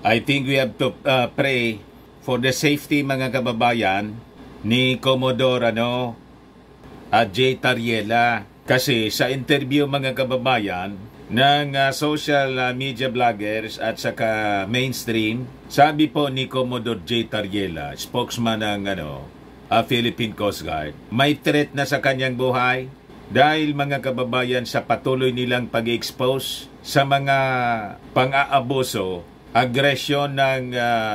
I think we have to pray for the safety, mga kababayan, ni Commodore J. Tariela. Kasi sa interview, mga kababayan, ng social media vloggers at saka mainstream, sabi po ni Commodore J. Tariela, spokesman ng Philippine Coast Guard, may threat na sa kanyang buhay dahil, mga kababayan, sa patuloy nilang pag-expose sa mga pang-aabuso, agresyon ng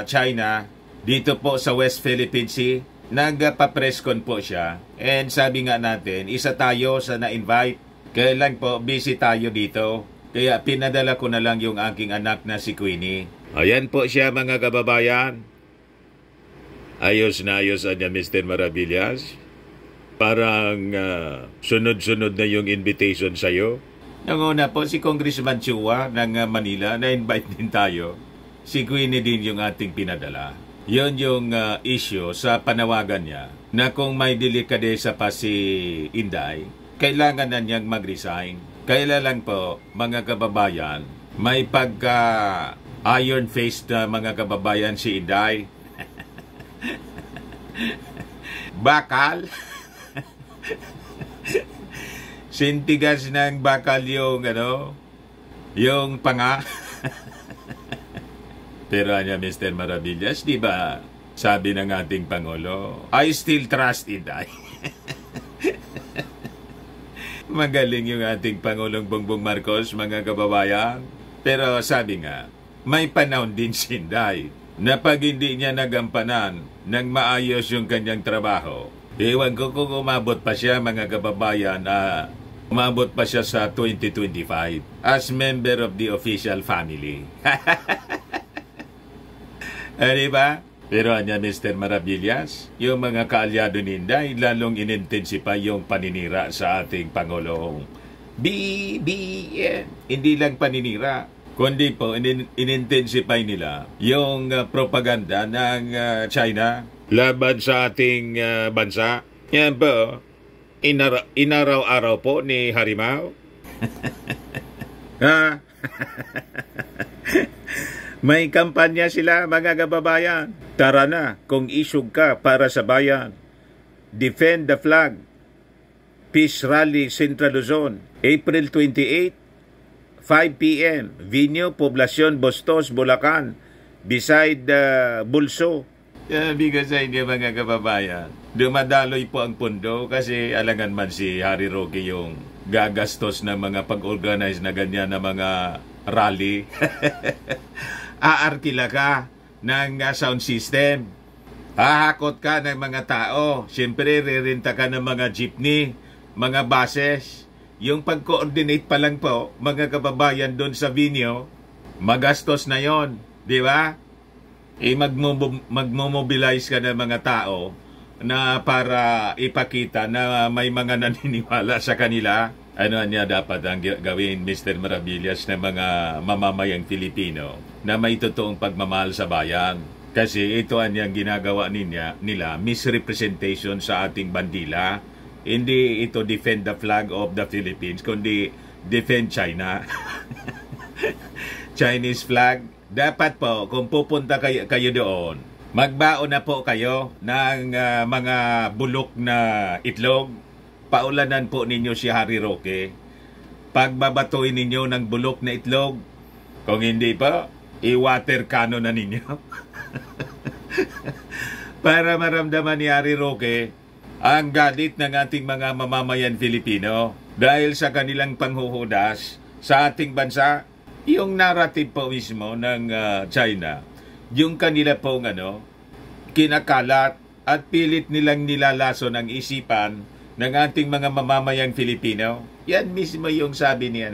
China dito po sa West Philippine Sea. Nagpa-presscon po siya, and sabi nga natin, isa tayo sa na-invite. Kaya lang po, busy tayo dito. Kaya pinadala ko na lang yung aking anak na si Queenie. Ayan po siya, mga kababayan. Ayos na Mr. Maravillas. Parang sunod-sunod na yung invitation sa'yo. Yung una po, si Congressman Chua ng Manila, na-invite din tayo. Si Queenie din yung ating pinadala. Yun yung issue sa panawagan niya, na kung may delikadesa pa si Inday, kailangan na niyang mag-resign. Kailan lang po, mga kababayan, may pagka-iron face na mga kababayan si Inday. Bakal. Sintigas ng bakal yung yung panga. Pero Mr. Maravillas, di ba sabi ng ating Pangulo, I still trust Inday. Magaling yung ating Pangulong Bongbong Marcos, mga kababayan. Pero sabi nga, may panahon din si Inday na pag hindi niya nagampanan ng maayos yung kanyang trabaho, ewan ko kung umabot pa siya, mga kababayan, umabot pa siya sa 2025 as member of the official family. Diba? Pero Mr. Maravillas, yung mga kaalyado ni Inday, lalong inintensify yung paninira sa ating Pangulong BBM. Hindi lang paninira, kundi po inintensify nila yung propaganda ng China laban sa ating bansa. Yan po, inaraw-araw po ni Harimau. Ha? May kampanya sila, mga kababayan. Tara na, kung isug ka para sa bayan. Defend the flag. Peace Rally Central Luzon, April 28, 5 p.m. Venue, Poblacion, Bustos, Bulacan, beside Bulso. Bigas sa inyo, mga kababayan. Dumadaloy po ang pundo kasi alangan man si Harry Roque yung gagastos ng mga pag-organize na ganyan na mga rally. Aarkila ka ng sound system. Hahakot ka ng mga tao. Siyempre, rerenta ka ng mga jeepney, mga buses. Yung pag-coordinate pa lang po, mga kababayan, doon sa venue, magastos na yon, di ba? Magmobilize ka ng mga tao na para ipakita na may mga naniniwala sa kanila. Ano niya dapat ang gawin, Mr. Maravillas, ng mga mamamayang Filipino na may totoong pagmamahal sa bayan. Kasi ito ang ginagawa nila, misrepresentation sa ating bandila. Hindi ito defend the flag of the Philippines, kundi defend China. Chinese flag. Dapat po, kung pupunta kayo doon, magbaon na po kayo ng mga bulok na itlog. Paulanan po ninyo si Harry Roque. Pagbabatoy ninyo ng bulok na itlog. Kung hindi pa, i-water cannon na ninyo. Para maramdaman ni Harry Roque ang galit ng ating mga mamamayan Filipino dahil sa kanilang panghuhudas sa ating bansa. Yung narrative po mismo ng China, yung kanila pong kinakalat at pilit nilang nilalason ang isipan ng ating mga mamamayang Filipino. Yan mismo yung sabi ni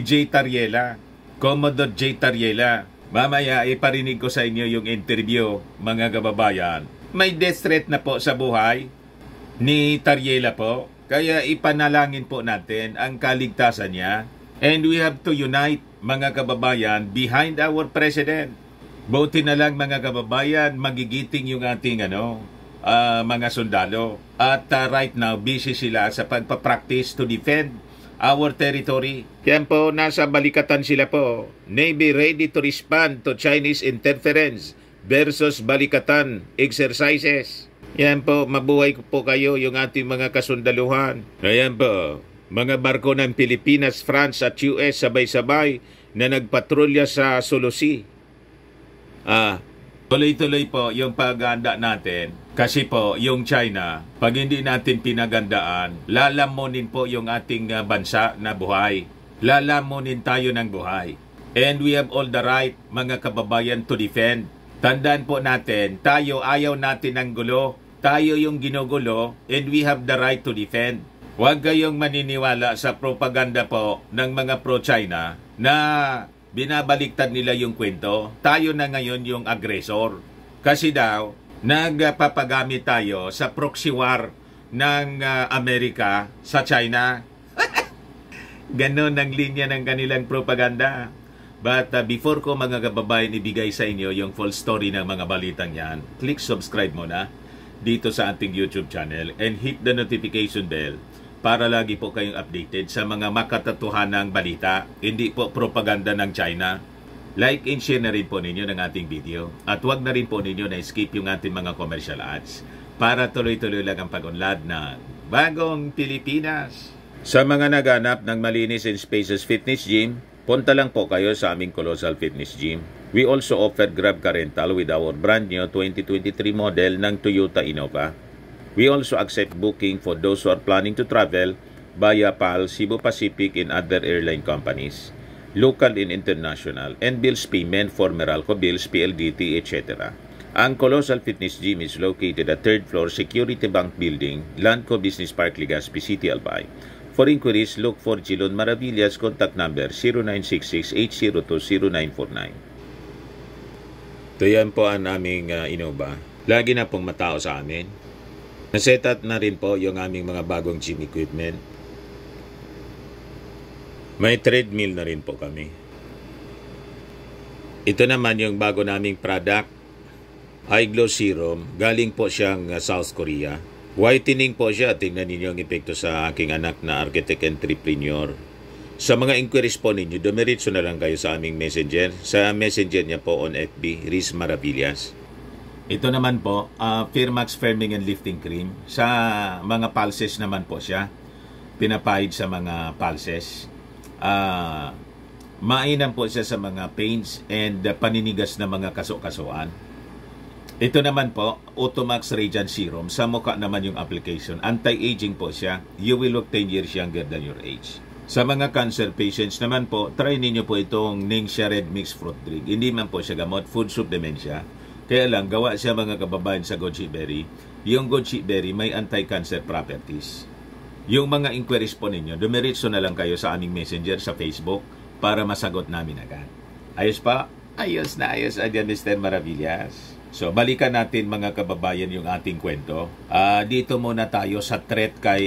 J. Tariela, Commodore J. Tariela. Mamaya iparinig ko sa inyo yung interview, mga kababayan. May death threat na po sa buhay ni Tariela po. Kaya ipanalangin po natin ang kaligtasan niya. And we have to unite, mga kababayan, behind our president. Buti na lang, mga kababayan, magigiting yung ating mga sundalo. At right now, busy sila sa pagpapractice to defend our territory. Yan po, nasa balikatan sila po. Navy ready to respond to Chinese interference versus balikatan exercises. Yan po, mabuhay po kayo yung ating mga kasundaluhan. Ayan po, mga barko ng Pilipinas, France at US sabay-sabay na nagpatrolya sa Sulusi. Tuloy-tuloy po yung paghahanda natin. Kasi po, yung China, pag hindi natin pinagandaan, lalamunin po yung ating bansa na buhay. Lalamunin tayo ng buhay. And we have all the right, mga kababayan, to defend. Tandaan po natin, tayo ayaw natin ng gulo. Tayo yung ginugulo, and we have the right to defend. Huwag kayong maniniwala sa propaganda po ng mga pro-China na binabaliktad nila yung kwento. Tayo na ngayon yung agresor. Kasi daw, nagpapagamit tayo sa proxy war ng Amerika sa China. Ganon ang linya ng kanilang propaganda. But before ko mga kababayan ibigay sa inyo yung full story ng mga balitang yan, click subscribe muna dito sa ating YouTube channel and hit the notification bell para lagi po kayong updated sa mga makatotohanang balita, hindi po propaganda ng China. Like and share na rin po ninyo ng ating video at huwag na rin po ninyo na skip yung ating mga commercial ads para tuloy-tuloy lang ang pag-unlad ng Bagong Pilipinas. Sa mga naghanap ng malinis and spacious fitness gym, punta lang po kayo sa aming Colossal Fitness Gym. We also offer Grab Car Rental with our brand new 2023 model ng Toyota Innova. We also accept booking for those who are planning to travel via PAL, Cebu Pacific, and other airline companies, local and international, and bills payment for Meralco Bills, PLDT, etc. Ang Colossal Fitness Gym is located at 3rd floor Security Bank Building, Landco Business Park, Legazpi City, Albay. For inquiries, look for Jilon Maravillas, contact number 0966-802-0949. Ito yan po ang aming Innova. Lagi na pong matao sa amin. Naset up na rin po yung aming mga bagong gym equipment. May treadmill na rin po kami. Ito naman yung bago naming product, Eye Glow Serum. Galing po siyang South Korea. Whitening po siya. Tingnan ninyo ang epekto sa aking anak na architect entrepreneur. Sa mga inquiries po ninyo, dumiritso na lang kayo sa aming messenger. Sa messenger niya po on FB, Riz Maravillas. Ito naman po, Firmax Firming and Lifting Cream. Sa mga pulses naman po siya. Pinapahid sa mga pulses. Mainam po siya sa mga pains and paninigas na mga kaso-kasuan. Ito naman po, Automax Radiant Serum. Sa mukha naman yung application. Anti-aging po siya. You will look 10 years younger than your age. Sa mga cancer patients naman po, try ninyo po itong Ningxia Red Mixed Fruit Drink. Hindi man po siya gamot, food supplement siya. Kaya lang, gawa siya mga kababayan sa goji berry. Yung goji berry may anti-cancer properties. Yung mga inquiries po ninyo, dumiritso na lang kayo sa aming messenger sa Facebook para masagot namin agad. Ayos pa? Ayos na ayos agad, Mr. Maravillas. So, balikan natin mga kababayan yung ating kwento. Dito muna tayo sa threat kay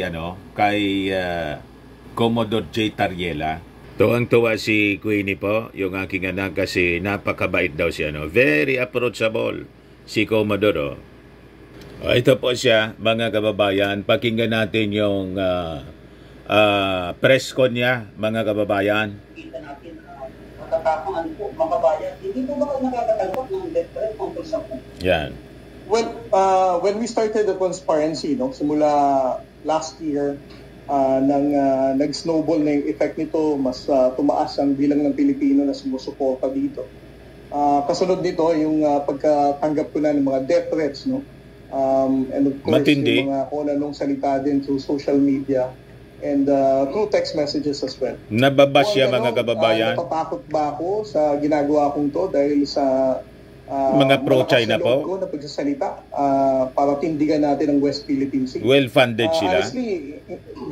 Commodore J. Tariela. Tuwang-tuwa si Queenie po, yung aking anak kasi napakabait daw siya. Very approachable si Commodore. Ito po siya, mga kababayan. Pakinggan natin yung press con niya, mga kababayan. Kita natin matatapangan po, mga kababayan. Hindi po ba kayo nakakatanggap ng death threat tungkol sa po? Yan. Well, when we started the transparency, simula last year, nag-snowball na yung effect nito, mas tumaas ang bilang ng Pilipino na sumusuporta dito. Kasunod nito, yung pagkatanggap ko na ng mga death threats, and of course, Matindi. yung mga kung anong salita din through social media and through text messages as well. Nababash siya, mga kababayan. Natatakot ba ako sa ginagawa kong to dahil sa mga pro-China po? ko na pagsasalita para tindigan natin ang West Philippine Sea. Well-funded sila. Honestly,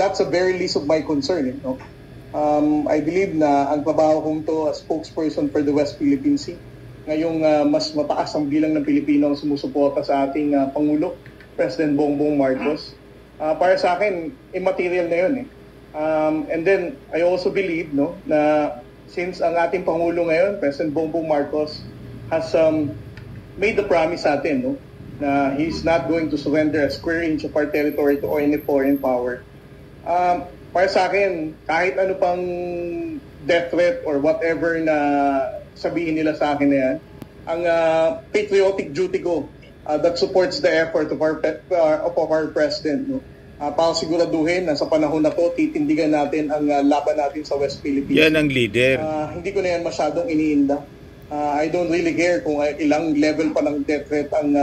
that's a very least of my concern. I believe na ang trabaho kong to as spokesperson for the West Philippine Sea, ngayong mas mataas ang bilang ng Pilipino ang sumusuporta sa ating Pangulo, President Bongbong Marcos. Para sa akin, immaterial na yun. And then, I also believe na since ang ating Pangulo ngayon, President Bongbong Marcos, has made the promise sa atin na he's not going to surrender a square inch of our territory to any foreign power. Para sa akin, kahit ano pang death threat or whatever na sabihin nila sa akin na yan, ang patriotic duty ko that supports the effort of our president, no? Para siguraduhin na sa panahon na to, titindigan natin ang laban natin sa West Philippines. Yan ang leader. Hindi ko na yan masyadong iniinda. I don't really care kung ilang level pa ng death threat ang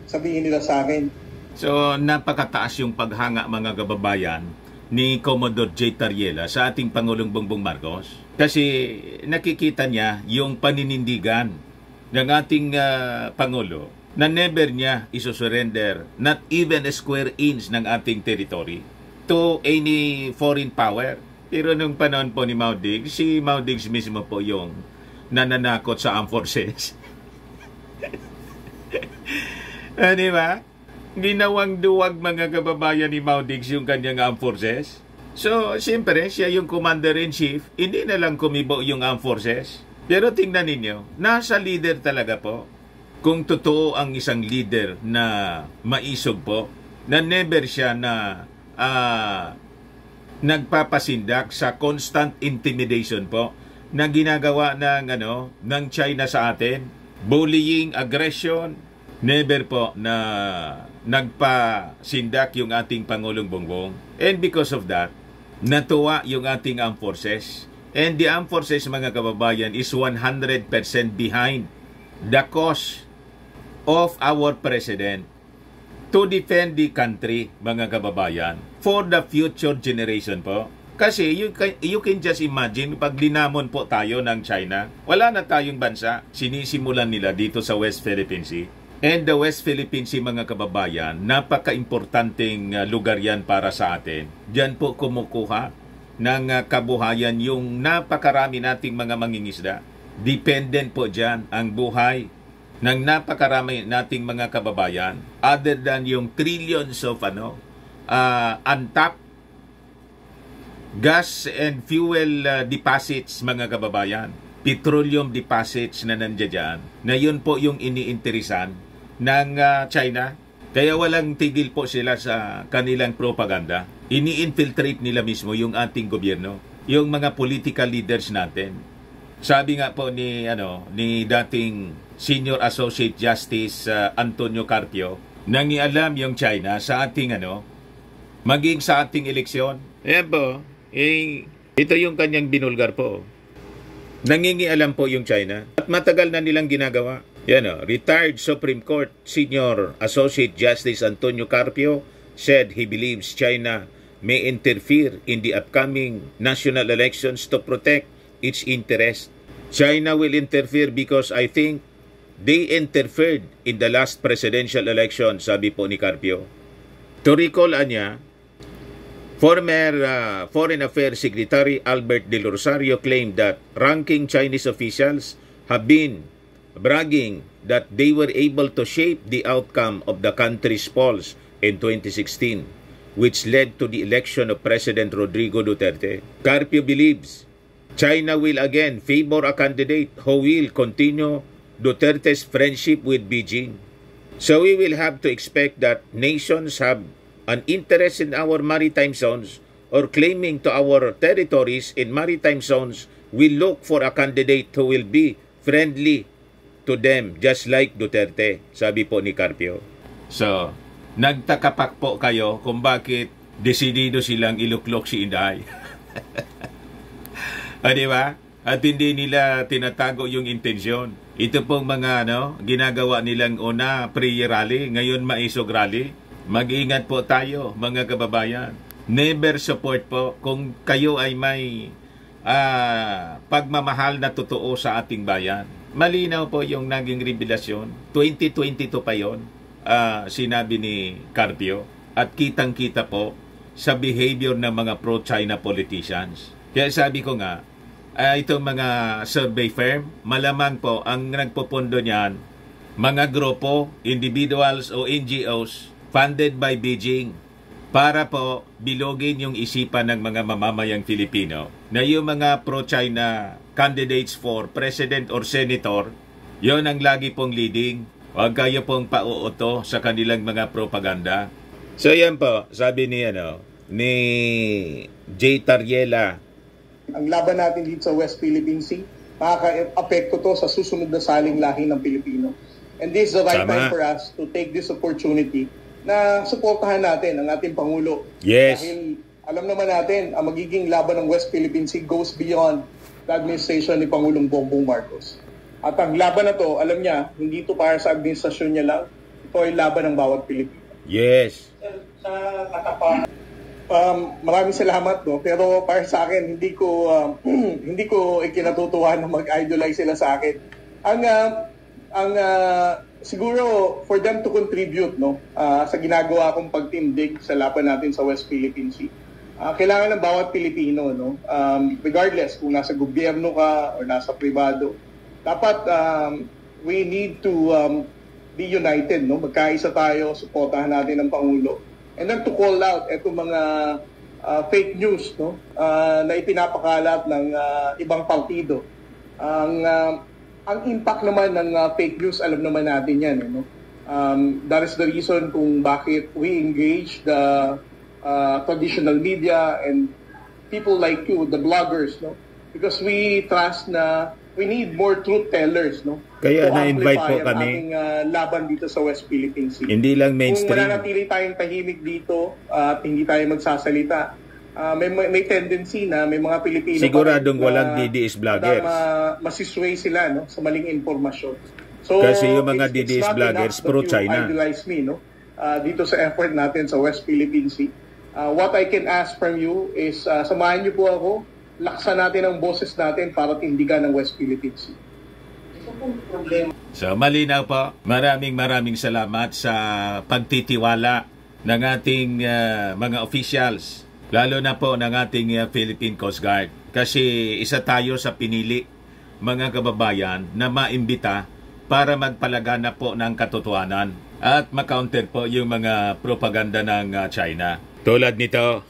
sabihin nila sa akin. So, napakataas yung paghanga, mga kababayan, ni Commodore J. Tariela sa ating Pangulong Bongbong Marcos. Kasi nakikita niya yung paninindigan ng ating Pangulo na never niya isusurrender not even a square inch ng ating territory to any foreign power. Pero nung panahon po ni Mao Diggs, si Mao Diggs mismo po yung nananakot sa armed forces. Di ba? Ginawang duwag, mga kababayan, ni Mao Diggs yung kanyang armed forces. So, siyempre, siya yung commander-in-chief, hindi na lang kumibo yung armed forces. Pero tingnan ninyo, nasa leader talaga po. Kung totoo ang isang leader na maisog po, na never siya na nagpapasindak sa constant intimidation po na ginagawa ng China sa atin, bullying, aggression, never po na nagpasindak yung ating Pangulong Bongbong. And because of that, natuwa yung ating armed forces. And the armed forces, mga kababayan, is 100% behind the cause of our president to defend the country, mga kababayan, for the future generation po. Kasi you can just imagine, pag linamon po tayo ng China, wala na tayong bansa, sinisimulan nila dito sa West Philippine Sea. And the West Philippine Sea, mga kababayan, napaka-importanting lugar yan para sa atin. Diyan po kumukuha ng kabuhayan yung napakarami nating mga mangingisda. Dependent po dyan ang buhay ng napakarami nating mga kababayan, other than yung trillions of untapped gas and fuel deposits, mga kababayan, petroleum deposits na nandiyan dyan, na yun po yung iniinteresan ng China. Kaya walang tigil po sila sa kanilang propaganda. Ini-infiltrate nila mismo yung ating gobyerno, yung mga political leaders natin. Sabi nga po ni dating Senior Associate Justice Antonio Carpio, nangialam yung China sa ating maging sa ating eleksyon. Ayan po, ito yung kanyang binulgar po. Nangingialam po yung China at matagal na nilang ginagawa. Yan retired Supreme Court Senior Associate Justice Antonio Carpio said he believes China may interfere in the upcoming national elections to protect its interest. China will interfere because I think they interfered in the last presidential election, sabi po ni Carpio. To recall niya, former Foreign Affairs Secretary Albert De Rosario claimed that ranking Chinese officials have been bragging that they were able to shape the outcome of the country's polls in 2016, which led to the election of President Rodrigo Duterte. Carpio believes China will again favor a candidate who will continue Duterte's friendship with Beijing. So we will have to expect that nations have an interest in our maritime zones or claiming to our territories in maritime zones will look for a candidate who will be friendly to them, just like Duterte, sabi po ni Carpio. So, nagtakapak po kayo kung bakit desidido silang iluklok si Inday. Di ba? At hindi nila tinatago yung intensyon. Ito pong mga ginagawa nilang una prayer rally, ngayon maisog rally. Mag-ingat po tayo, mga kababayan. Never support po kung kayo ay may pagmamahal na totoo sa ating bayan. Malinaw po yung naging revelasyon. 2022 pa yon, sinabi ni Carpio. At kitang-kita po sa behavior ng mga pro-China politicians. Kaya sabi ko nga, itong mga survey firm, malamang po ang nagpopondo niyan, mga grupo, individuals o NGOs funded by Beijing para po bilogin yung isipan ng mga mamamayang Filipino na yung mga pro-China candidates for president or senator, yon ang lagi pong leading. Huwag kayo pong pauuto sa kanilang mga propaganda. So yan po, sabi ni ni J. Tariela. Ang laban natin dito sa West Philippine Sea, makaka-apekto to sa susunod na saling lahi ng Pilipino. And this is the right time for us to take this opportunity na suportahan natin ang ating Pangulo. Yes. Dahil alam naman natin, ang magiging laban ng West Philippine Sea goes beyond the administration ni Pangulong Bongbong Marcos. At ang laban na to, alam niya, hindi ito para sa administrasyon niya lang, ito ay laban ng bawat Pilipino. Yes. Sa katapangan, Maraming salamat, no, pero para sa akin hindi ko ikinatutuwa na mag-idolize sila sa akin. Ang siguro for them to contribute, no, sa ginagawa kong pagtindig sa laban natin sa West Philippine Sea. Kailangan ng bawat Pilipino, no, regardless kung nasa gobyerno ka or nasa pribado, dapat we need to be united, no, magkaisa tayo, suportahan natin ang Pangulo. And then to call out itong mga fake news, no, na ipinapakalat ng ibang partido. Ang impact naman ng fake news, alam naman natin yan. No? That is the reason kung bakit we engage the traditional media and people like you, the bloggers, no? Because we trust na we need more truth tellers, no? Kaya na-invite po kami. Ating laban dito sa West Philippine Sea. Hindi lang mainstream. Kung mananatili tayong tahimik dito at hindi tayo magsasalita, may tendency na may mga Pilipino siguradong walang DDS vloggers. Masisway sila, no, sa maling impormasyon. So, kasi yung mga DDS vloggers pro-China. Idolize me, no, dito sa effort natin sa West Philippine Sea. What I can ask from you is samahan niyo po ako, laksan natin ang boses natin para tindigan ng West Philippine Sea. So malinaw po, maraming salamat sa pagtitiwala ng ating mga officials, lalo na po ng ating Philippine Coast Guard. Kasi isa tayo sa pinili, mga kababayan, na maimbita para magpalagana po ng katotohanan at makounter po yung mga propaganda ng China. Tulad nito.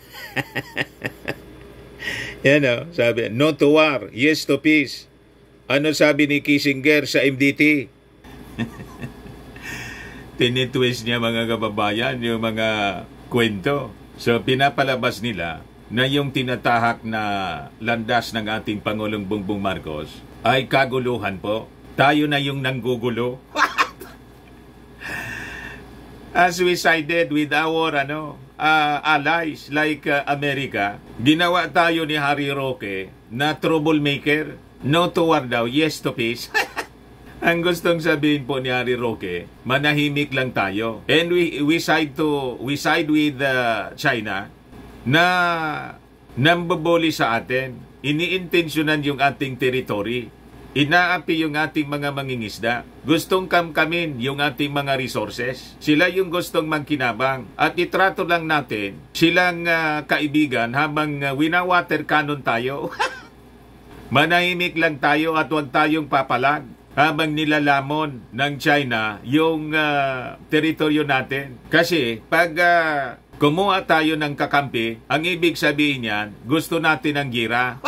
Yan o, sabi, no to war, yes to peace. Ano sabi ni Kissinger sa MDT? Tinitwist niya, mga kababayan, yung mga kwento. So pinapalabas nila na yung tinatahak na landas ng ating Pangulong Bongbong Marcos ay kaguluhan po. Tayo na yung nanggugulo. As we sided with our allies like America, ginawa tayo ni Harry Roque na troublemaker. No to war daw, yes to peace. Ang gustong sabihin po ni Harry Roque, manahimik lang tayo. And we side with China na nambaboli sa atin. Iniintensyonan yung ating territory. Inaapi yung ating mga mangingisda. Gustong kamkamin yung ating mga resources. Sila yung gustong magkinabang. At itrato lang natin silang kaibigan habang winawater cannon tayo. Manahimik lang tayo at huwag tayong papalag habang nilalamon ng China yung teritoryo natin. Kasi pag kumuha tayo ng kakampi, ang ibig sabihin niyan, gusto natin ng gira.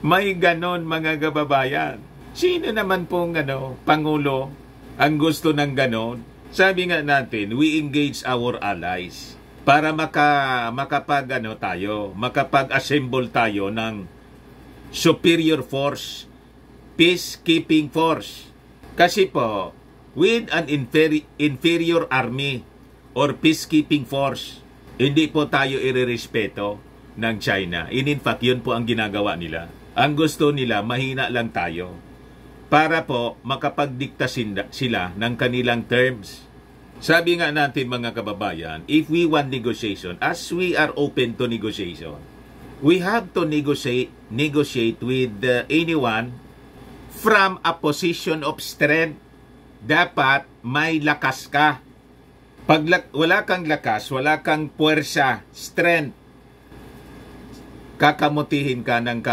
May ganon, mga kababayan. Sino naman pong Pangulo ang gusto ng ganon? Sabi nga natin, we engage our allies para makapag-assemble tayo ng superior force, peacekeeping force. Kasi po, with an inferior army or peacekeeping force, hindi po tayo irerespeto ng China. In fact, yun po ang ginagawa nila. Ang gusto nila, mahina lang tayo para po makapagdikta sila ng kanilang terms. Sabi nga natin, mga kababayan, if we want negotiation, as we are open to negotiation, we have to negotiate with anyone from a position of strength. Dapat may lakas ka. Pag wala kang lakas, wala kang puwersa, strength, kakamutihin ka ng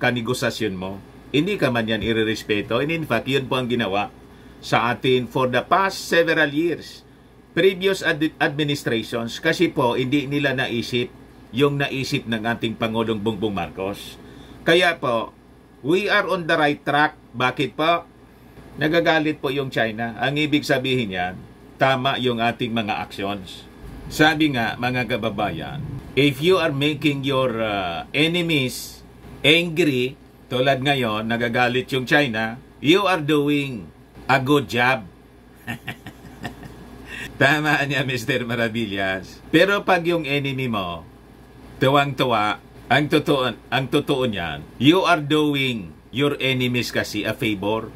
kanegosasyon mo, hindi ka man yan irerespeto. And in fact, yun po ang ginawa sa atin for the past several years. Previous administrations, kasi po hindi nila naisip yung naisip ng ating Pangulong Bongbong Marcos. Kaya po, we are on the right track. Bakit po? Nagagalit po yung China. Ang ibig sabihin niyan, tama yung ating mga actions. Sabi nga, mga kababayan, if you are making your enemies angry, tulad ngayon, nagagalit yung China, you are doing a good job. Tama niya, Mr. Maravillas. Pero pag yung enemy mo, tuwang-tuwa, ang totoo niyan, you are doing your enemies kasi a favor.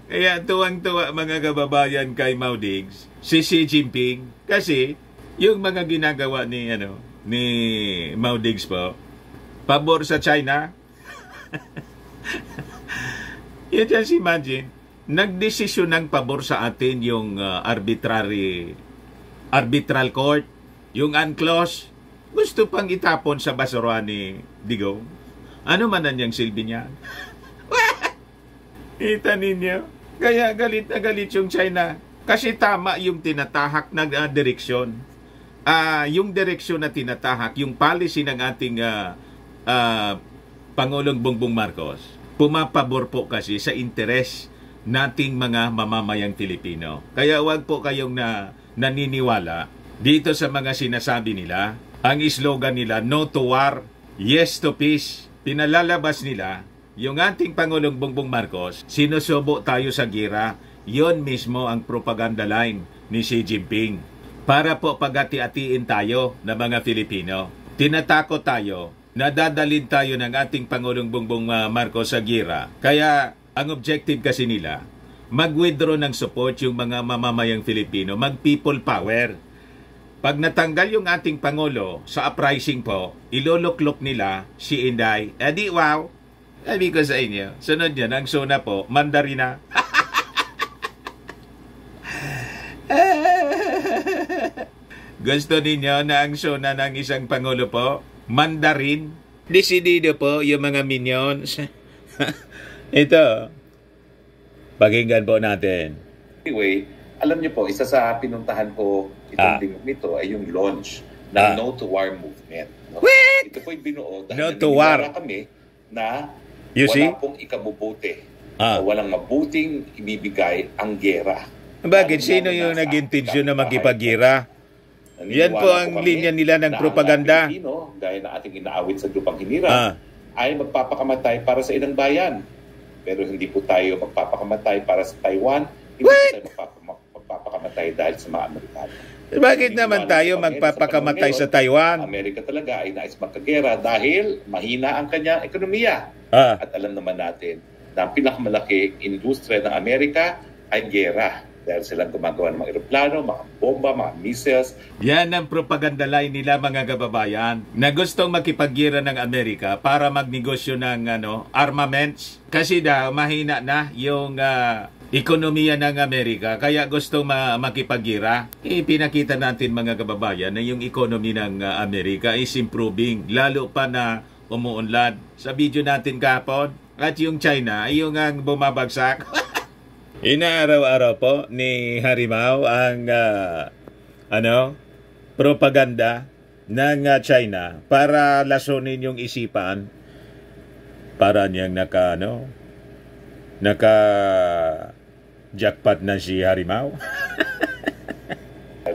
Kaya tuwang-tuwa mga kababayan kay Maudigs, si Xi Jinping, kasi yung mga ginagawa ni Maudigs po, pabor sa China. You just imagine, nagdesisyon ng pabor sa atin yung arbitral court, yung UNCLOS, gusto pang itapon sa basurahan ni Digong. Ano man nanyang silbi niya? Kita ninyo? Kaya galit na galit yung China. Kasi tama yung tinatahak na direksyon. Yung direksyon na tinatahak, yung policy ng ating Pangulong Bongbong Marcos, pumapabor po kasi sa interes nating mga mamamayang Pilipino. Kaya wag po kayong naniniwala dito sa mga sinasabi nila. Ang slogan nila, no to war, yes to peace. Pinalalabas nila yung ating Pangulong Bongbong Marcos, sinusubo tayo sa gira. Yon mismo ang propaganda line ni Xi Jinping. Para po pagati-atiin tayo na mga Filipino. Tinatakot tayo, nadadalin tayo ng ating Pangulong Bongbong Marcos sa gira. Kaya ang objective kasi nila, mag-withdraw ng support yung mga mamamayang Filipino, mag-people power. Pag natanggal yung ating Pangulo sa uprising po, iluluklok nila si Inday. Edi wow, sabi ko sa inyo, sunod yan, ang suna po, Mandarina. Gusto ninyo na ang suna ng isang Pangulo po, Mandarin? Desidido po yung mga minions. Ito, pakinggan po natin. Anyway, alam niyo po, isa sa pinuntahan ko itong linggo nito ay yung launch ng No to War movement. No? Ito po'y binuo dahil No to War kami na you wala see? pong ikabubuti. Walang mabuting ibibigay ang gera. Bakit? Sino yung nag-intensyon na makipagira? Yan po ang linya nila ng propaganda. Pilipino, gaya na ating inaawit sa grupang hinirang, ay magpapakamatay para sa ilang bayan. Pero hindi po tayo magpapakamatay para sa Taiwan. Hindi po tayo magpapakamatay dahil sa mga Amerikano. Bakit naman tayo magpapakamatay sa Taiwan? Amerika talaga ay nais magkagera dahil mahina ang kanyang ekonomiya. At alam naman natin na ang pinakamalaki industriya ng Amerika ay gera. Dahil silang gumagawa ng mga eroplano, mga bomba, mga missiles. Yan ang propaganda line nila mga kababayan na gustong makipaggira ng Amerika para magnegosyo ng armaments. Kasi daw mahina na yung ekonomiya ng Amerika kaya gustong makipaggira. Pinakita natin mga kababayan na yung economy ng Amerika is improving. Lalo pa na umuunlad. Sa video natin kahapon at yung China ay yung bumabagsak. Inaaraw-araw po ni Harimau ang propaganda ng China para lasunin yung isipan para niyang jackpot na si Harimau.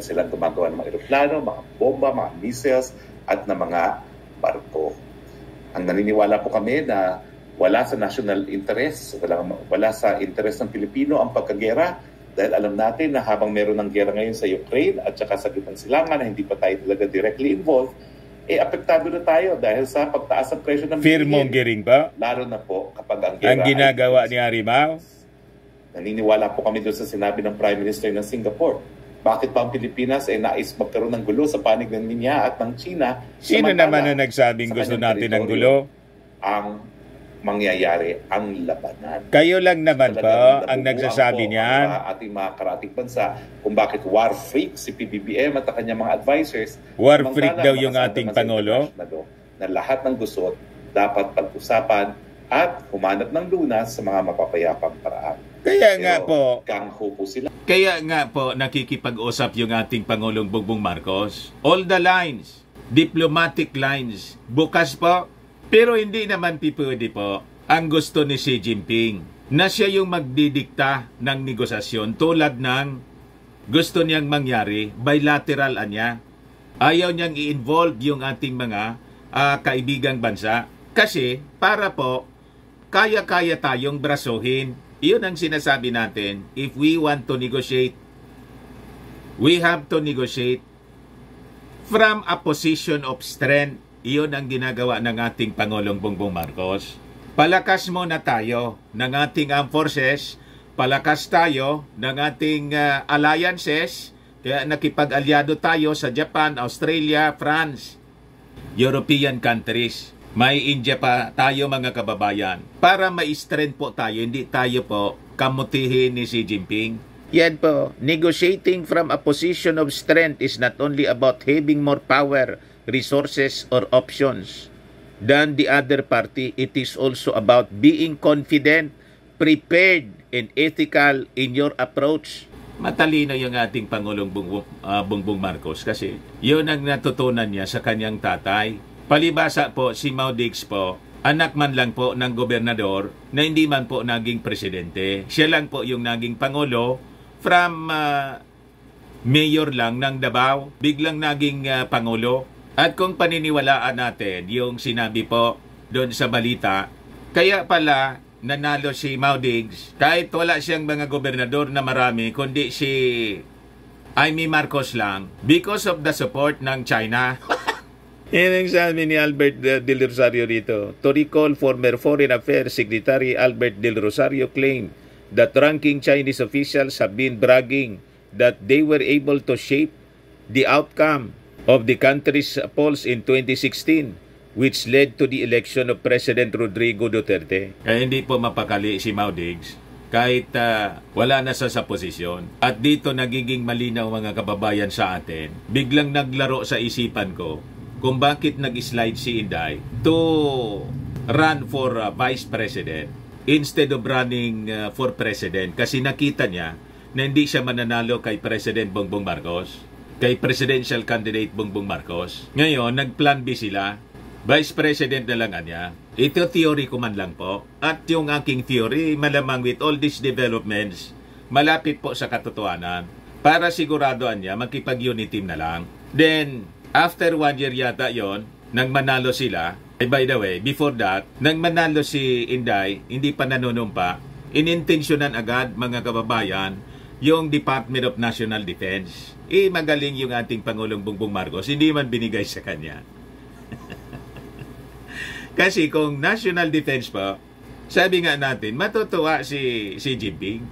Silang gumagawa ng mga eroplano, mga bomba, mga missiles at na mga barko. Ang naniniwala po kami na wala sa national interest, wala sa interest ng Pilipino ang pagkagera dahil alam natin na habang meron ng gera ngayon sa Ukraine at saka sa Gitnang Silangan na hindi pa tayo talaga directly involved, apektado na tayo dahil sa pagtaas ng presyo ng fear-mongering ba? Lalo na po kapag ang gera ang ginagawa ni Harimau. Naniniwala po kami doon sa sinabi ng Prime Minister ng Singapore. Bakit pa ang Pilipinas ay nais magkaroon ng gulo sa panig ng niya at ng China? Sino naman ang nagsabing gusto natin ng gulo? Ang mangyayari ang labanan. Kayo lang naman po ang nagsasabi niyan. Ating mga karating bansa kung bakit war freak si PBBM at ang kanyang mga advisors. War freak daw yung ating Pangulo. Na lahat ng gusot dapat pag-usapan at humanap ng lunas sa mga mapapayapang paraan. Kaya nga po, sila. Kaya nga po nakikipag-usap yung ating Pangulong Bongbong Marcos. All the lines, diplomatic lines, bukas po. Pero hindi naman pwede po ang gusto ni Xi Jinping na siya yung magdidikta ng negosasyon tulad ng gusto niyang mangyari, bilateral niya. Ayaw niyang i-involve yung ating mga kaibigang bansa kasi para po kaya-kaya tayong brasuhin. Iyon ang sinasabi natin. If we want to negotiate, we have to negotiate from a position of strength. Iyon ang ginagawa ng ating Pangulong Bongbong Marcos. Palakas muna tayo ng ating armed forces, palakas tayo ng ating alliances, kaya nakipag-alyado tayo sa Japan, Australia, France, European countries. May India pa tayo mga kababayan. Para ma-strength po tayo, hindi tayo po kamutihin ni Xi Jinping. Yan po, negotiating from a position of strength is not only about having more power, resources, or options than the other party. It is also about being confident, prepared, and ethical in your approach. Matalino yung ating Pangulong Bongbong Marcos kasi yun ang natutunan niya sa kanyang tatay. Palibasa po si Mau Diggs po, anak man lang po ng gobernador na hindi man po naging presidente. Siya lang po yung naging Pangulo from mayor lang ng Davao, biglang naging Pangulo. At kung paniniwalaan natin yung sinabi po doon sa balita, kaya pala nanalo si Mau Diggs kahit wala siyang mga gobernador na marami, kundi si Amy Marcos lang because of the support ng China. Yan ang sabi ni Albert Del Rosario rito. To recall, former Foreign Affairs Secretary Albert Del Rosario claimed that ranking Chinese officials have been bragging that they were able to shape the outcome of the country's polls in 2016, which led to the election of President Rodrigo Duterte. Kaya hindi po mapakali si Mau Diggs kahit wala na sa posisyon. At dito nagiging malinaw mga kababayan sa atin, biglang naglaro sa isipan ko kung bakit nag-slide si Inday to run for Vice President instead of running for President. Kasi nakita niya na hindi siya mananalo kay President Bongbong Marcos, kay Presidential Candidate Bongbong Marcos. Ngayon, nag-plan B sila. Vice President na lang niya. Ito theory ko man lang po. At yung aking theory, malamang with all these developments, malapit po sa katotohanan. Para siguradoan niya, makipag-unity na lang. Then, after 1 year yata yon, nang manalo sila. By the way, before that, nang manalo si Inday, hindi pa nanunumpa, inintensyonan agad mga kababayan yung Department of National Defense. Magaling yung ating Pangulong Bongbong Marcos, hindi man binigay sa kanya. Kasi kung National Defense pa, sabi nga natin, matutuwa si Jinping.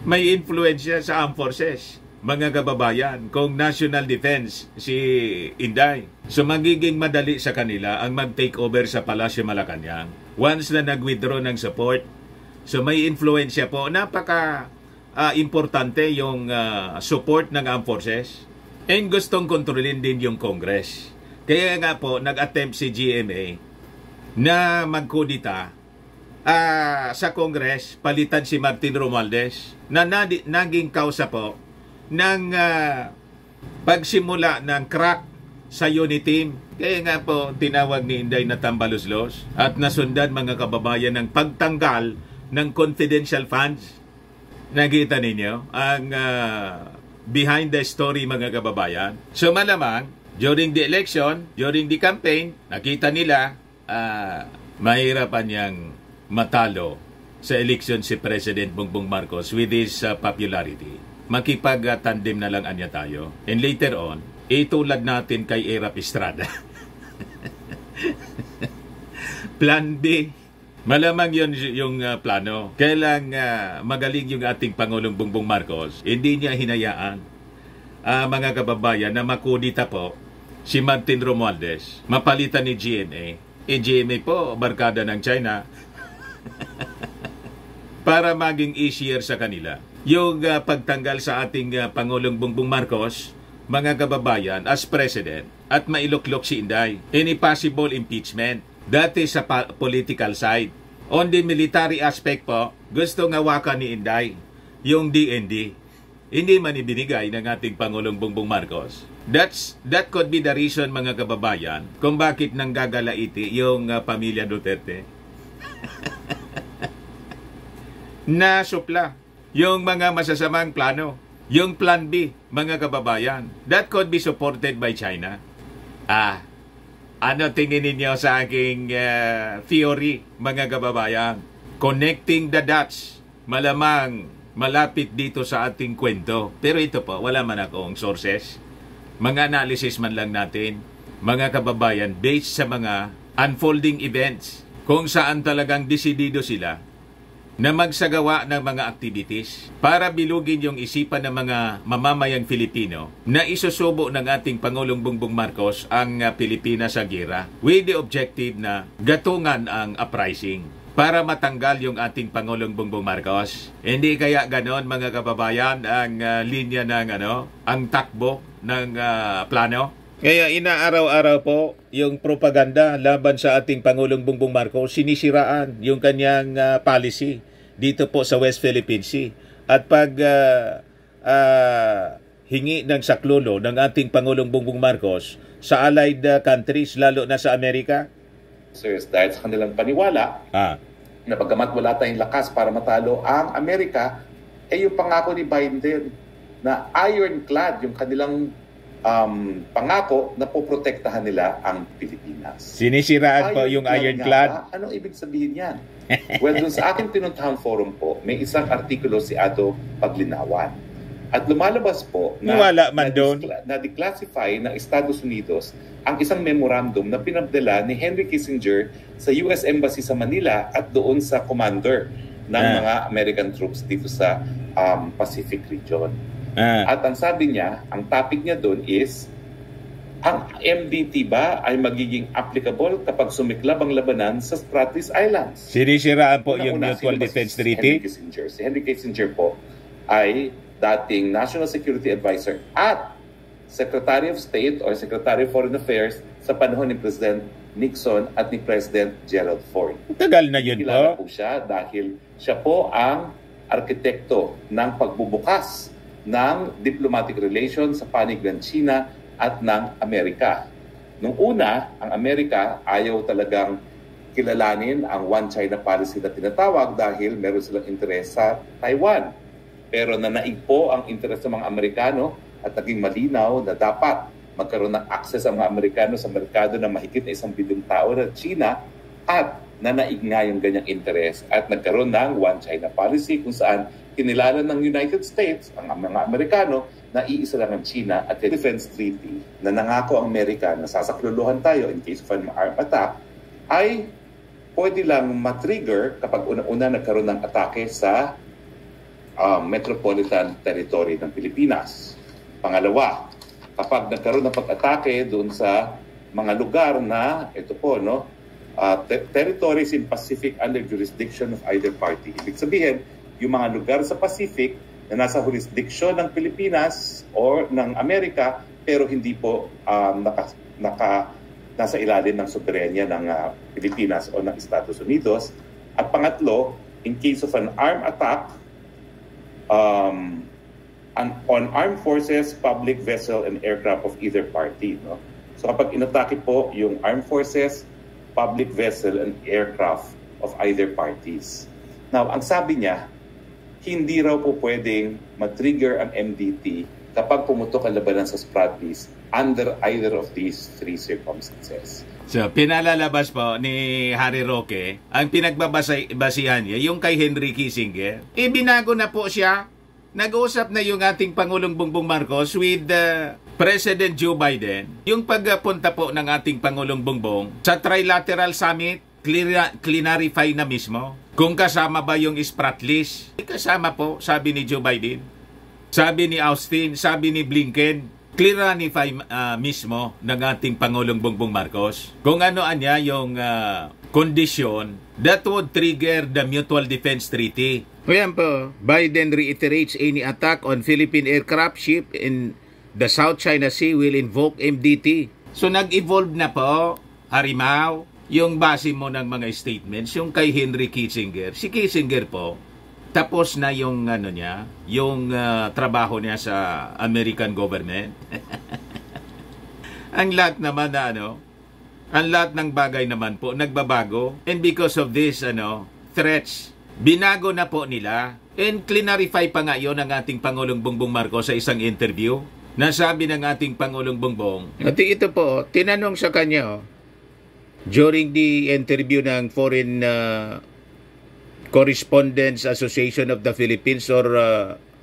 May influensya sa armed forces, mga kababayan, kung National Defense si Inday. So magiging madali sa kanila ang mag-take over sa Palasyo Malacanang. Once na nag-withdraw ng support, so may influensya po. Napaka importante yung support ng armed forces. And gustong kontrolin din yung Congress. Kaya nga po, nag-attempt si GMA na magkudita sa Congress, palitan si Martin Romualdez, na naging kausa po ng pagsimula ng crack sa UNITEAM. Kaya nga po, tinawag ni Inday na tambaluslos at nasundan mga kababayan ng pagtanggal ng confidential funds. Nakita ninyo ang behind the story mga kababayan. So malamang, during the election, during the campaign, nakita nila mahirapan niyang matalo sa election si President Bongbong Marcos with his popularity. Makipag-tandem na lang anya tayo. And later on, itulad natin kay Erap Estrada. Plan B. Malamang yun yung plano. Kailang magaling yung ating Pangulong Bongbong Marcos. Hindi niya hinayaan mga kababayan na makudita po si Martin Romualdez, mapalitan ni GMA. GMA po, barkada ng China. Para maging easier sa kanila. Yung pagtanggal sa ating Pangulong Bongbong Marcos, mga kababayan, as President, at mailuklok si Inday. Any possible impeachment. That is sa political side. On the military aspect po, gusto ngawakan ni Inday yung DND. Hindi man ibinigay ng ating Pangulong Bongbong Marcos. That could be the reason mga kababayan kung bakit nang gagalaiti yung pamilya Duterte. na supla yung mga masasamang plano. Yung Plan B, mga kababayan, that could be supported by China. Ano tingin ninyo sa aking theory, mga kababayan? Connecting the dots, malamang malapit dito sa ating kwento. Pero ito po, wala man akong sources. Mga analysis man lang natin, mga kababayan, based sa mga unfolding events, kung saan talagang desidido sila na magsagawa ng mga activities para bilugin yung isipan ng mga mamamayang Filipino na isusubo ng ating Pangulong Bongbong Marcos ang Pilipinas sa gera with the objective na gatungan ang uprising para matanggal yung ating Pangulong Bongbong Marcos. Hindi kaya ganon, mga kababayan, ang linya ng ang takbo ng plano? Kaya inaaraw-araw po yung propaganda laban sa ating Pangulong Bongbong Marcos, sinisiraan yung kanyang policy dito po sa West Philippine Sea. At pag hingi ng saklolo ng ating Pangulong Bongbong Marcos sa allied countries, lalo na sa Amerika, dahil sa kanilang paniwala na pagkamat wala tayong lakas para matalo ang Amerika, yung pangako ni Biden na ironclad yung kanilang pangako na poprotektahan nila ang Pilipinas. Sinisiraan po yung ironclad. Anong ibig sabihin yan? Well, dun sa aking pinuntahang forum po, may isang artikulo si Ado Paglinawan. At lumalabas po na declassify ng Estados Unidos ang isang memorandum na pinabdala ni Henry Kissinger sa US Embassy sa Manila at doon sa commander ng mga American troops dito sa Pacific region. At ang sabi niya, ang topic niya doon is, ang MDT ba ay magiging applicable kapag sumiklab ang labanan sa Spratly Islands? Sinisiraan po yung Mutual Defense Treaty? Si Henry Kissinger po ay dating National Security Advisor at Secretary of State or Secretary of Foreign Affairs sa panahon ni President Nixon at ni President Gerald Ford. Tagal na yun Kilala po siya dahil siya po ang arkitekto ng pagbubukas ng diplomatic relations sa panig ng China at ng Amerika. Nung una, ang Amerika ayaw talagang kilalanin ang One China policy na tinatawag dahil meron silang interes sa Taiwan. Pero nanaig po ang interes ng mga Amerikano at naging malinaw na dapat magkaroon ng access ang mga Amerikano sa merkado na mahigit na 1 bilyong tao na China at nanaig nga yung ganyang interes at nagkaroon ng One China policy kung saan kinilala ng United States, ang mga Amerikano, na iisa lang ang China at the Defense Treaty na nangako ang Amerika na sasakluluhan tayo in case of an armed attack ay pwede lang matrigger kapag una-una nagkaroon ng atake sa metropolitan territory ng Pilipinas. Pangalawa, kapag nagkaroon ng pag-atake doon sa mga lugar na, ito po, territories in Pacific under jurisdiction of either party. Ibig sabihin, yung mga lugar sa Pacific na nasa jurisdiction ng Pilipinas or ng Amerika pero hindi po nasa ilalim ng soberenya ng Pilipinas o ng Estados Unidos. At pangatlo, in case of an armed attack on armed forces, public vessel, and aircraft of either party. So kapag inatake po yung armed forces, public vessel, and aircraft of either parties. Now, ang sabi niya, hindi raw po pwedeng matrigger ang MDT kapag pumutok ang labanan sa Spratlys under either of these three circumstances. So, pinalalabas po ni Harry Roque, ang pinagbabasihan niya, yung kay Henry Kissinger, binago na po siya. Nag-uusap na yung ating Pangulong Bongbong Marcos with President Joe Biden. Yung pagpunta po ng ating Pangulong Bongbong sa Trilateral Summit, clarify na mismo kung kasama ba yung Spratlys. Kasama po, sabi ni Joe Biden. Sabi ni Austin, sabi ni Blinken, clarify mismo ng ating Pangulong Bongbong Marcos kung ano anya yung kondisyon that would trigger the Mutual Defense Treaty. Ayan po, Biden reiterates any attack on Philippine aircraft ship in the South China Sea will invoke MDT. So nag-evolve na po, Harimaw, yung base mo ng mga statements, yung kay Henry Kissinger. Si Kissinger po, tapos na yung yung trabaho niya sa American government. Ang lahat naman na ang lahat ng bagay naman po nagbabago, and because of this threats Binago na po nila. And clarify pa nga yun ng ating Pangulong Bongbong Marcos sa isang interview. Nasabi ng ating Pangulong Bongbong. At ito po, tinanong sa kanya, during the interview ng Foreign Correspondents Association of the Philippines or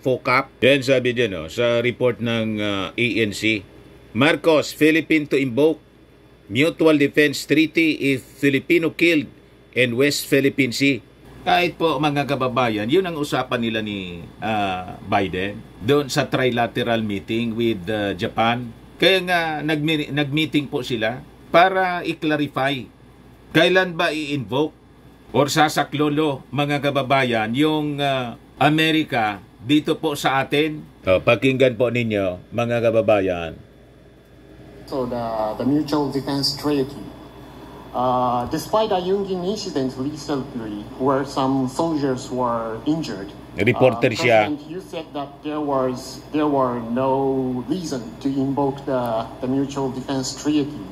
FOCAP. Yan sabi dyan sa report ng ANC. Marcos, Philippine to invoke Mutual Defense Treaty if Filipino killed in West Philippine Sea. Kahit po mga kababayan, yun ang usapan nila ni Biden doon sa trilateral meeting with Japan. Kaya nga nag-meeting po sila para i-clarify kailan ba i-invoke or sasaklolo mga kababayan yung Amerika dito po sa atin. Pakinggan po ninyo mga kababayan. So the Mutual Defense Treaty. Despite a Yongin incident recently where some soldiers were injured, Reporter siya. You said that there were no reason to invoke the Mutual Defense Treaty.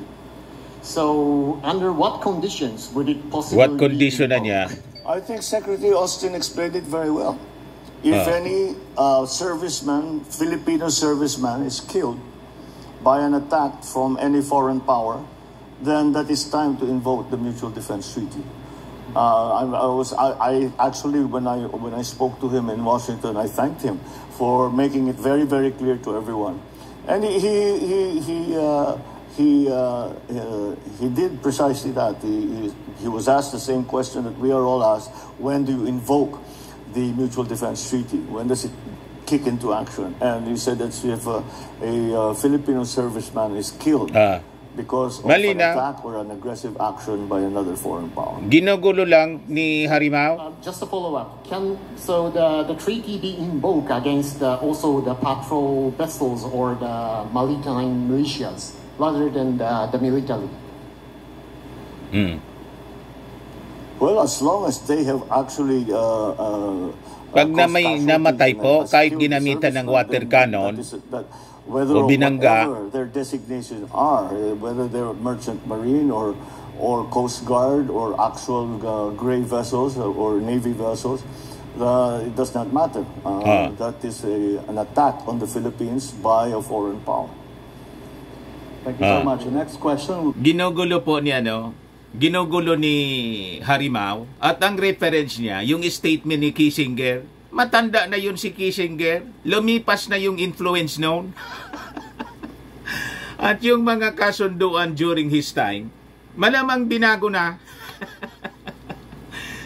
So under what conditions would it possibly What condition na niya? I think Secretary Austin explained it very well. If any serviceman, Filipino serviceman is killed by an attack from any foreign power, then that is time to invoke the Mutual Defense Treaty. I actually, when I spoke to him in Washington, I thanked him for making it very, very clear to everyone, and he did precisely that. He was asked the same question that we are all asked: when do you invoke the Mutual Defense Treaty? When does it kick into action? And he said that if a Filipino serviceman is killed because of an attack or an aggressive action by another foreign power. Ginugulo lang ni Harimao. Just a follow-up. So the treaty be invoked against also the patrol vessels or the maritime militias rather than the military? Well, as long as they have actually pag na may namatay po, kahit ginamitan ng water cannon o binangga, their designations are, whether they're merchant marine or Coast Guard or actual gray vessels or Navy vessels, it does not matter. That is an attack on the Philippines by a foreign power. Thank you so much. The next question. Ginugulo po ni ginugulo ni Harimao at ang reference niya, yung statement ni Kissinger. Matanda na yun si Kissinger. Lumipas na yung influence noon. At yung mga kasunduan during his time, malamang binago na.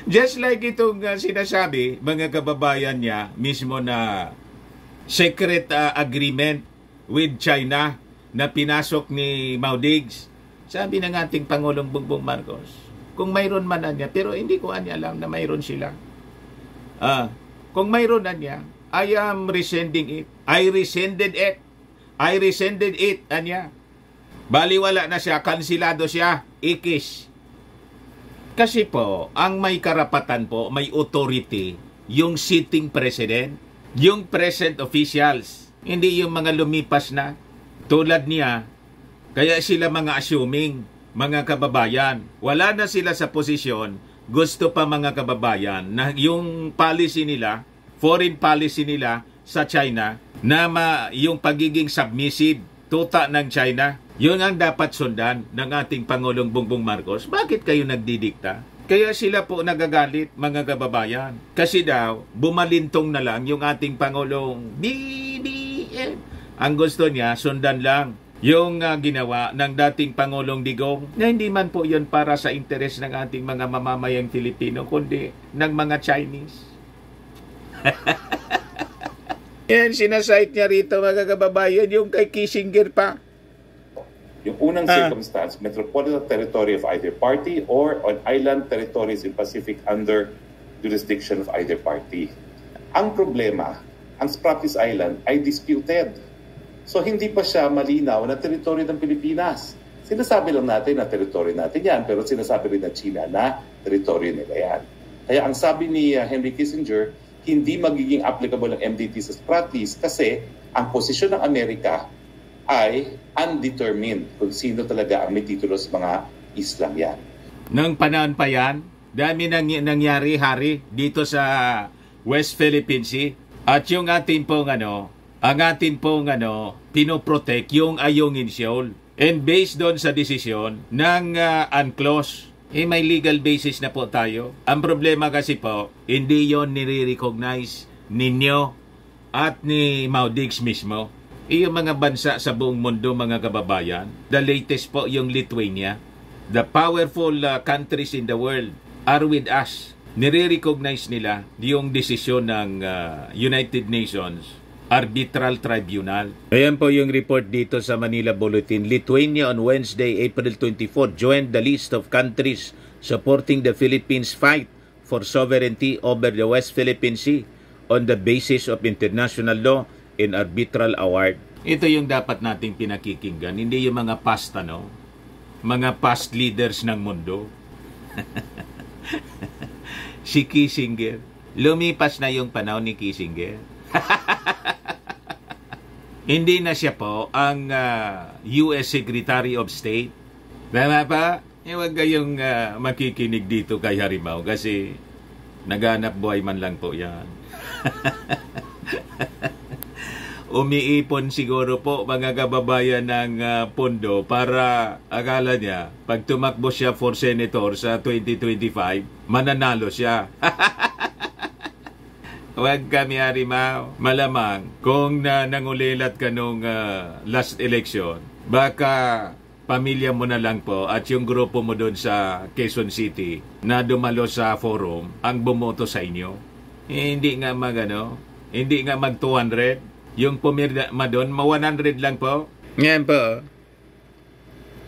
Just like itong sinasabi, mga kababayan niya, mismo na secret agreement with China na pinasok ni Mao Diggs. Sabi ng ating Pangulong Bongbong Marcos, kung mayroon man na niya, pero hindi ko alam na mayroon sila. Kung mayroon na niya, I am rescinding it. I rescinded it, anya. Baliwala na siya, kansilado siya, ikis. Kasi po, ang may karapatan po, may authority, yung sitting president, yung present officials, hindi yung mga lumipas na, tulad niya. Kaya sila mga assuming, mga kababayan, wala na sila sa posisyon, gusto pa mga kababayan na yung policy nila, foreign policy nila sa China, na yung pagiging submissive, tuta ng China, yun ang dapat sundan ng ating Pangulong Bongbong Marcos. Bakit kayo nagdidikta? Kaya sila po nagagalit, mga kababayan. Kasi daw, bumalintong na lang yung ating Pangulong BBM. Ang gusto niya, sundan lang yung ginawa ng dating Pangulong Digong, na hindi man po yun para sa interes ng ating mga mamamayang Filipino, kundi ng mga Chinese. Yan, sinasite niya rito, mga kababayan, yung kay Kissinger pa. Yung unang circumstance, metropolitan territory of either party or on island territories in Pacific under jurisdiction of either party. Ang problema, ang Spratlys Island ay disputed. So hindi pa siya malinaw na teritoryo ng Pilipinas. Sinasabi lang natin na teritoryo natin yan, pero sinasabi rin ng China na teritoryo nila yan. Kaya ang sabi ni Henry Kissinger, hindi magiging applicable ang MDT sa Spratlys kasi ang posisyon ng Amerika ay undetermined kung sino talaga ang may titulo sa mga Islam yan. Nang panahon pa yan, Dami nangyari, Hari, dito sa West Philippine Sea. At yung ating pong pinoprotect yung Ayungin Shoal. And based doon sa desisyon ng UNCLOS, may legal basis na po tayo. Ang problema kasi po, hindi yon nire-recognize ninyo at ni Maudigs mismo. Yung mga bansa sa buong mundo, mga kababayan. The latest po yung Lithuania. The powerful countries in the world are with us. Nire-recognize nila yung desisyon ng United Nations Arbitral Tribunal. Ayan po yung report dito sa Manila Bulletin. Lithuania on Wednesday, April 24, joined the list of countries supporting the Philippines' fight for sovereignty over the West Philippine Sea on the basis of international law and arbitral award. Ito yung dapat nating pinakikinggan, hindi yung mga past, mga past leaders ng mundo. Si Kissinger. Lumipas na yung panahon ni Kissinger. Hindi na siya po ang US Secretary of State. Tama pa? Huwag kayong makikinig dito kay Harimau kasi naghanap buhay man lang po yan. Umiipon siguro po mga kababayan ng pondo para akala niya pag tumakbo siya for senator sa 2025, mananalo siya. Huwag kami, Harimau. Malamang, kung nangulilat ka nung last election, baka pamilya mo na lang po at yung grupo mo doon sa Quezon City na dumalo sa forum ang bumoto sa inyo. Hindi nga hindi nga mag 200. Yung pumirma doon, 100 lang po. Ngayon po,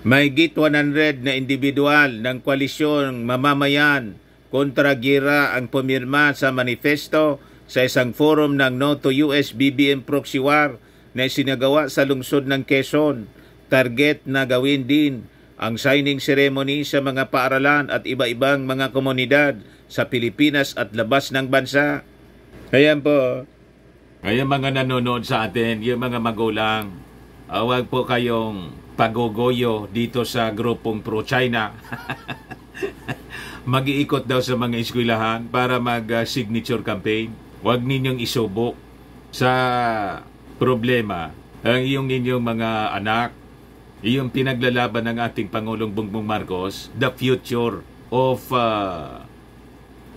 may git 100 na individual ng koalisyong mamamayan kontra gira ang pumirma sa manifesto sa isang forum ng No to US BBM Proxy War na isinagawa sa lungsod ng Quezon. Target na gawin din ang signing ceremony sa mga paaralan at iba-ibang mga komunidad sa Pilipinas at labas ng bansa. Ayan po. Ayan mga nanonood sa atin, yung mga magulang, huwag po kayong pagogoyo dito sa grupong pro-China. Mag-iikot daw sa mga eskwelahan para mag-signature campaign. Huwag ninyong isubok sa problema ang inyong mga anak, yung pinaglalaban ng ating Pangulong Bongbong Marcos, the future of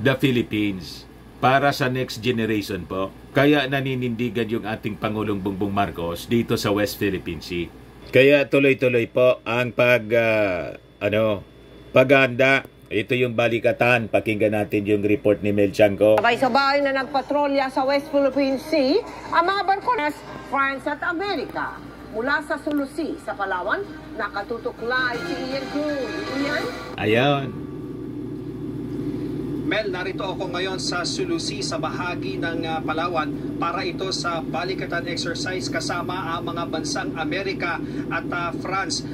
the Philippines para sa next generation po. Kaya naninindigan yung ating Pangulong Bongbong Marcos dito sa West Philippine Sea. Kaya tuloy-tuloy po ang paghahanda. Ito yung balikatan. Pakinggan natin yung report ni Mel Chanco. Sabay-sabay na nagpatrolya sa West Philippine Sea ang mga barko ng France at Amerika. Mula sa Sulusi sa Palawan, nakatutuklay si Ian Cruz. Ian? Ayan. Mel, narito ako ngayon sa Sulusi sa bahagi ng Palawan para ito sa balikatan exercise kasama ang mga bansang Amerika at France.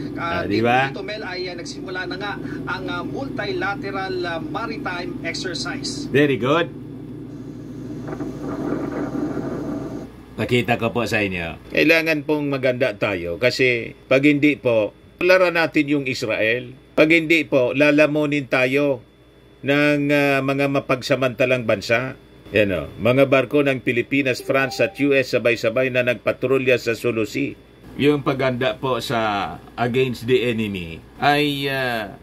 Diba? Dito, Mel, ay nagsimula na nga ang multilateral maritime exercise. Very good. Pakita ko po sa inyo. Kailangan pong maganda tayo kasi pag hindi po, laran natin yung Israel. Pag hindi po, lalamunin tayo ng mga mapagsamantalang bansa. Yan mga barko ng Pilipinas, France at US sabay-sabay na nagpatrolya sa Sulusi. Yung paghanda po sa against the enemy ay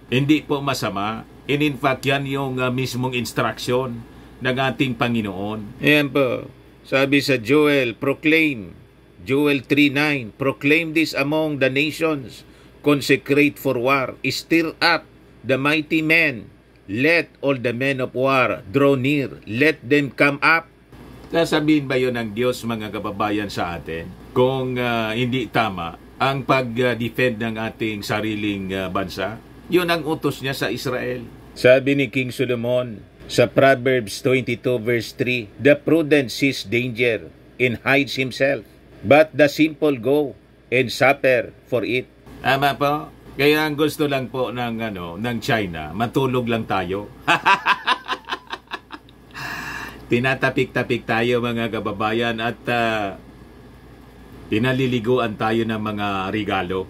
hindi po masama. And in fact, yan yung mismong instruction ng ating Panginoon. Ayan po. Sabi sa Joel 3:9, proclaim this among the nations, consecrate for war, stir up the mighty men, let all the men of war draw near, let them come up. Sasabihin ba yun ng Diyos, mga kababayan, sa atin kung hindi tama ang pag-defend ng ating sariling bansa? Yun ang utos niya sa Israel. Sabi ni King Solomon sa Proverbs 22 verse 3, the prudent sees danger and hides himself, but the simple go and suffer for it. Tama po. Kaya ang gusto lang po ng China, matulog lang tayo. Tinatapik-tapik tayo, mga kababayan, at pinaliliguan tayo ng mga regalo.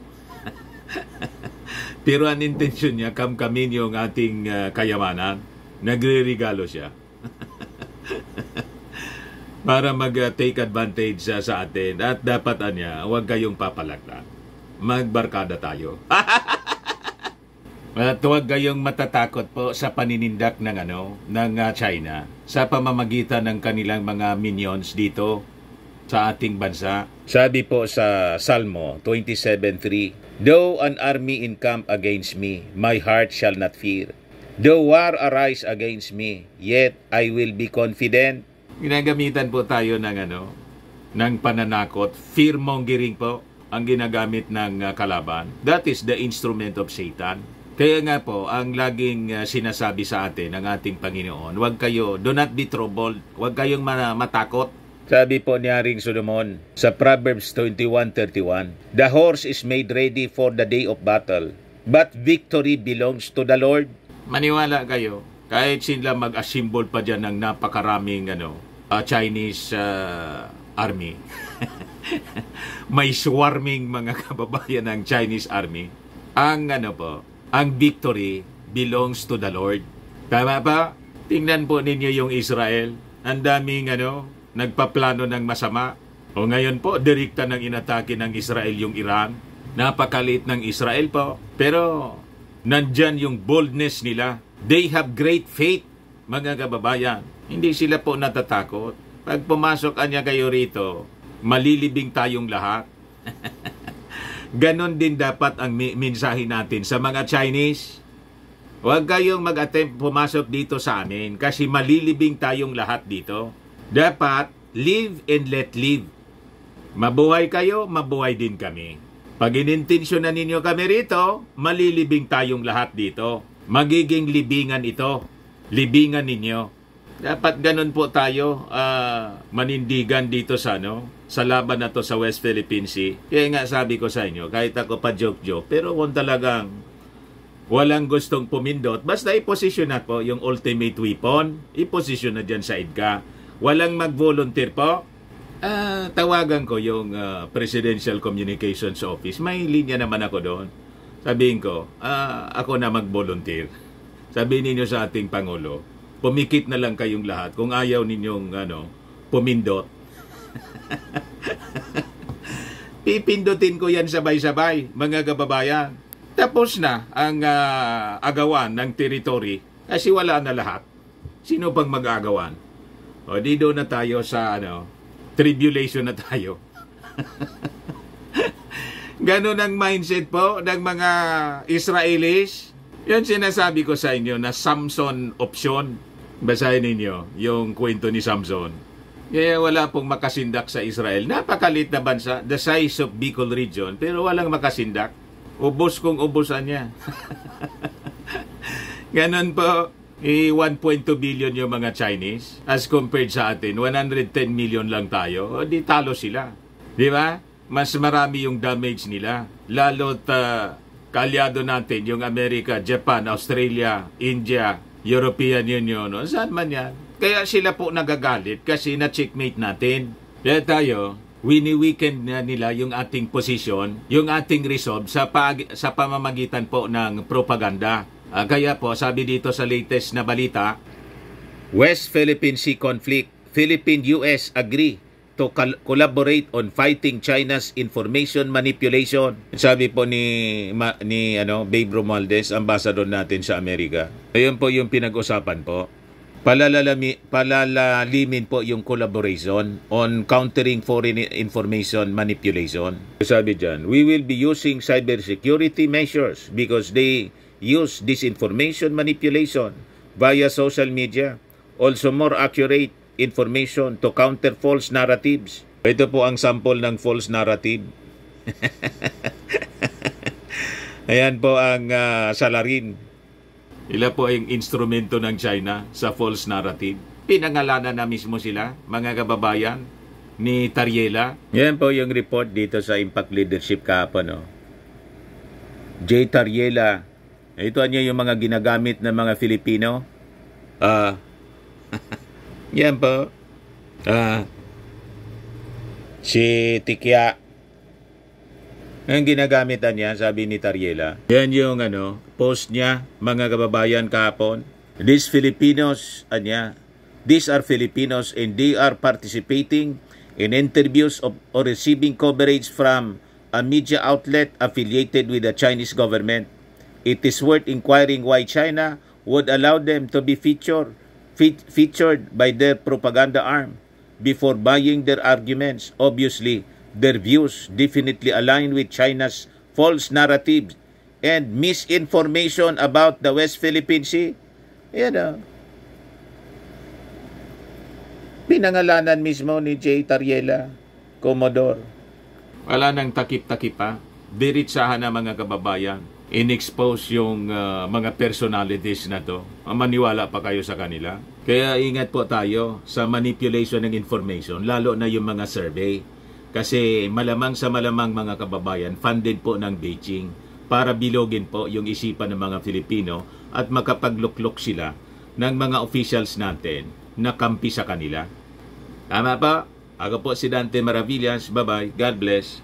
Pero ang intensyon niya, kamkamin yung ating kayamanan. Nagre-regalo siya. Para mag-take advantage sa atin. At dapat huwag kayong papalaglag. Magbarkada tayo. At huwag kayong matatakot po sa paninindak ng China sa pamamagitan ng kanilang mga minions dito sa ating bansa. Sabi po sa Salmo 27:3, Though an army encamp against me, my heart shall not fear. Though war arise against me, yet I will be confident. Ginagamitan po tayo ng pananakot, fear-mongering po ang ginagamit ng kalaban. That is the instrument of Satan. Kaya nga po, ang laging sinasabi sa atin ng ating Panginoon, do not be troubled, huwag kayong matakot. Sabi po ni Haring Solomon sa Proverbs 21:31, The horse is made ready for the day of battle, but victory belongs to the Lord. Maniwala kayo, kahit sila mag-assemble pa dyan ng napakaraming Chinese army. May swarming mga kababayan ng Chinese army. Ang victory belongs to the Lord. Tama ba? Tingnan po ninyo yung Israel. Ang daming nagpaplano ng masama. O ngayon po, direkta ng inatake ng Israel yung Iran. Napakalit ng Israel po. Pero nandyan yung boldness nila. They have great faith, mga kababayan. Hindi sila po natatakot. Pag pumasok kayo rito, malilibing tayong lahat. Ganon din dapat ang mensahe natin sa mga Chinese. Huwag kayong mag-attempt pumasok dito sa amin kasi malilibing tayong lahat dito. Dapat live and let live. Mabuhay kayo, mabuhay din kami. Pag inintensyonan ninyo kami rito, malilibing tayong lahat dito. Magiging libingan ito. Libingan ninyo. Dapat ganun po tayo manindigan dito sa laban na to sa West Philippine Sea. Kaya nga sabi ko sa inyo, kahit ako pa joke-joke, pero kung talagang walang gustong pumindot, basta iposisyon na po yung ultimate weapon, iposisyon na dyan sa EDCA. Walang mag-volunteer po. Tawagan ko yung Presidential Communications Office. May linya naman ako doon. Sabihin ko, ako na mag-volunteer. Sabihin ninyo sa ating Pangulo, pumikit na lang kayong lahat kung ayaw ninyong pumindot. Pipindutin ko yan sabay-sabay, mga kababayan. Tapos na ang agawan ng territory kasi wala na lahat. Sino pang mag-agawan? O di doon na tayo sa tribulation na tayo. Ganon ang mindset po ng mga Israelis. Yan sinasabi ko sa inyo na Samson option. Basahin ninyo yung kwento ni Samson. Kaya wala pong makasindak sa Israel. Napakalit na bansa, the size of Bicol region, pero walang makasindak. Ubos kung ubusan niya. Ganon po, 1.2 billion yung mga Chinese as compared sa atin. 110 million lang tayo. O di talo sila. Di ba? Mas marami yung damage nila. Lalo't kaalyado natin yung Amerika, Japan, Australia, India, European Union. O, saan man yan? Kaya sila po nagagalit kasi na-checkmate natin. Kaya tayo, wini-weekend na nila yung ating position, yung ating resolve sa pamamagitan po ng propaganda. Kaya po, sabi dito sa latest na balita, West Philippine Sea conflict, Philippine-US agree to collaborate on fighting China's information manipulation. Sabi po ni Babe Romualdez, ambassador natin sa Amerika. Ayun po yung pinag-usapan po. Palalamin po yung collaboration on countering foreign information manipulation. Sabi dyan, we will be using cybersecurity measures because they use disinformation manipulation via social media. Also more accurate information to counter false narratives. Ito po ang sample ng false narrative. Ayan po ang salarin. Ila po ang instrumento ng China sa false narrative. Pinangalanan na mismo sila, mga kababayan, ni Tariela. Yan po yung report dito sa Impact Leadership kahapon. J. Tariela. Ito niya yung mga ginagamit ng mga Filipino. Yan po. Si Tikya. Ang ginagamitan niya, sabi ni Tariela. Yan yung post niya, mga kababayan kahapon. These are Filipinos and they are participating in interviews or receiving coverage from a media outlet affiliated with the Chinese government. It is worth inquiring why China would allow them to be featured by their propaganda arm before buying their arguments. Obviously, their views definitely align with China's false narratives and misinformation about the West Philippine Sea. Pinangalanan mismo ni J. Tariela, Commodore. Wala nang takip-takip pa. Diritsahan na mga kababayan. In-expose yung mga personalities na to. Maniwala pa kayo sa kanila. Kaya ingat po tayo sa manipulation ng information, lalo na yung mga survey. Kasi malamang sa malamang mga kababayan, funded po ng Beijing para bilogin po yung isipan ng mga Filipino at makapagluklok sila ng mga officials natin na kampi sa kanila. Tama pa? Ako po si Dante Maravillas. Bye-bye. God bless.